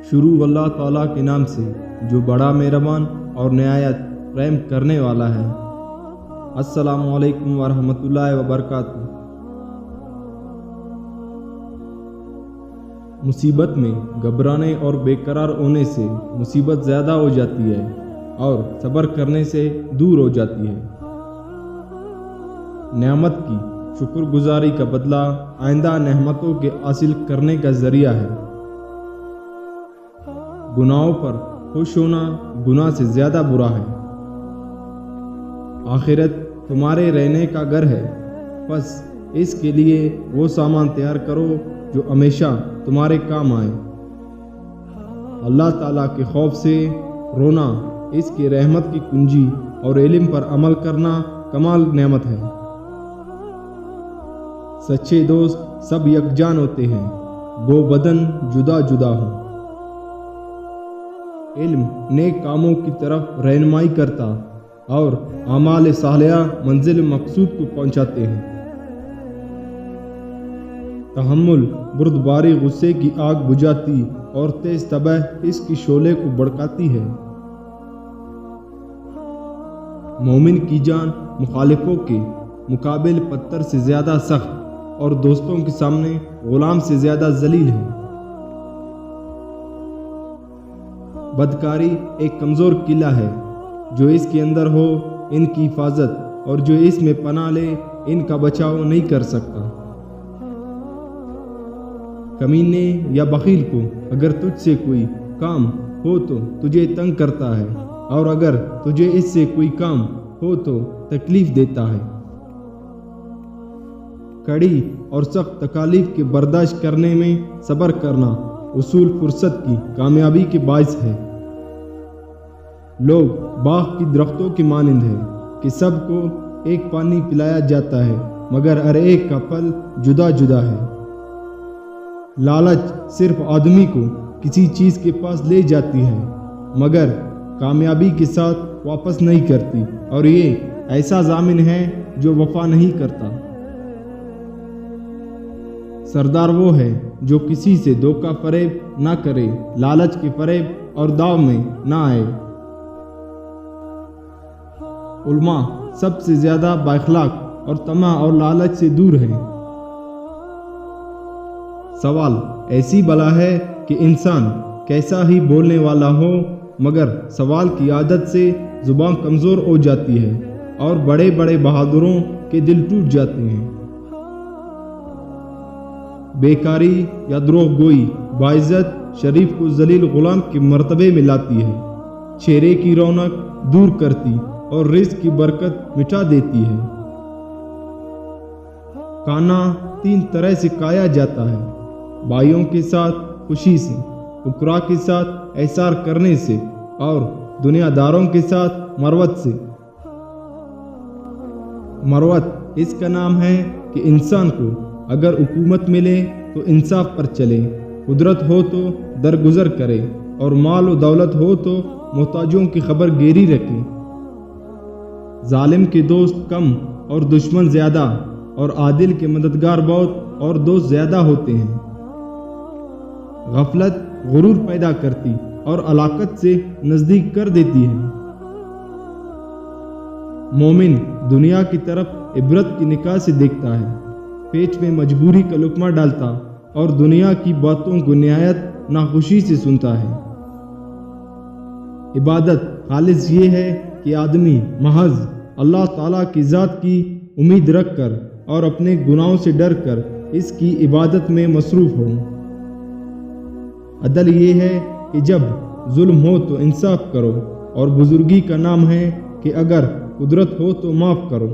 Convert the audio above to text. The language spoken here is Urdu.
شروع اللہ تعالیٰ کے نام سے جو بڑا مہربان اور نہایت رحم کرنے والا ہے۔ السلام علیکم ورحمۃ اللہ وبرکاتہ۔ مصیبت میں گھبرانے اور بے قرار ہونے سے مصیبت زیادہ ہو جاتی ہے اور صبر کرنے سے دور ہو جاتی ہے۔ نعمت کی شکر گزاری کا بدلہ آئندہ نعمتوں کے حاصل کرنے کا ذریعہ ہے۔ گناہوں پر خوش ہونا گناہ سے زیادہ برا ہے۔ آخرت تمہارے رہنے کا گھر ہے، بس اس کے لیے وہ سامان تیار کرو جو ہمیشہ تمہارے کام آئے۔ اللہ تعالیٰ کے خوف سے رونا اس کی رحمت کی کنجی اور علم پر عمل کرنا کمال نعمت ہے۔ سچے دوست سب یکجان ہوتے ہیں، گو بدن جدا جدا ہوں۔ علم نیک کاموں کی طرف رہنمائی کرتا اور اعمال صالحہ منزل مقصود کو پہنچاتے ہیں۔ تحمل بردباری غصے کی آگ بجھاتی اور تیز طبع اس کی شعلے کو بھڑکاتی ہے۔ مومن کی جان مخالفوں کے مقابل پتھر سے زیادہ سخت اور دوستوں کے سامنے غلام سے زیادہ ذلیل ہے۔ بدکاری ایک کمزور قلعہ ہے، جو اس کے اندر ہو ان کی حفاظت اور جو اس میں پناہ لے ان کا بچاؤ نہیں کر سکتا۔ کمینے یا بخیل کو اگر تجھ سے کوئی کام ہو تو تجھے تنگ کرتا ہے، اور اگر تجھے اس سے کوئی کام ہو تو تکلیف دیتا ہے۔ کڑی اور سخت تکالیف کے برداشت کرنے میں صبر کرنا اصول فرصت کی کامیابی کے باعث ہے۔ لوگ باغ کی درختوں کے مانند ہیں کہ سب کو ایک پانی پلایا جاتا ہے، مگر ہر ایک کا پھل جدا جدا ہے۔ لالچ صرف آدمی کو کسی چیز کے پاس لے جاتی ہے، مگر کامیابی کے ساتھ واپس نہیں کرتی، اور یہ ایسا ضامن ہے جو وفا نہیں کرتا۔ سردار وہ ہے جو کسی سے دھوکہ فریب نہ کرے، لالچ کے فریب اور داؤ میں نہ آئے۔ علماء سب سے زیادہ بااخلاق اور طمع اور لالچ سے دور ہیں۔ سوال ایسی بلا ہے کہ انسان کیسا ہی بولنے والا ہو، مگر سوال کی عادت سے زبان کمزور ہو جاتی ہے اور بڑے بڑے بہادروں کے دل ٹوٹ جاتے ہیں۔ بیکاری یا دروغ گوئی باعزت شریف کو ذلیل غلام کے مرتبے میں لاتی ہے، چہرے کی رونق دور کرتی اور رزق کی برکت مٹا دیتی ہے۔ کھانا 3 طرح سے کھایا جاتا ہے: بھائیوں کے ساتھ خوشی سے، فقراء کے ساتھ احسار کرنے سے، اور دنیا داروں کے ساتھ مروت سے۔ مروت اس کا نام ہے کہ انسان کو اگر حکومت ملے تو انصاف پر چلے، قدرت ہو تو درگزر کرے، اور مال و دولت ہو تو محتاجوں کی خبر گیری رکھے۔ ظالم کے دوست کم اور دشمن زیادہ، اور عادل کے مددگار بہت اور دوست زیادہ ہوتے ہیں۔ غفلت غرور پیدا کرتی اور ہلاکت سے نزدیک کر دیتی ہے۔ مومن دنیا کی طرف عبرت کی نگاہ سے دیکھتا ہے، پیٹ میں مجبوری کا لقمہ ڈالتا اور دنیا کی باتوں کو نہایت ناخوشی سے سنتا ہے۔ عبادت خالص یہ ہے کہ آدمی محض اللہ تعالیٰ کی ذات کی امید رکھ کر اور اپنے گناہوں سے ڈر کر اس کی عبادت میں مصروف ہو۔ عدل یہ ہے کہ جب ظلم ہو تو انصاف کرو، اور بزرگی کا نام ہے کہ اگر قدرت ہو تو معاف کرو۔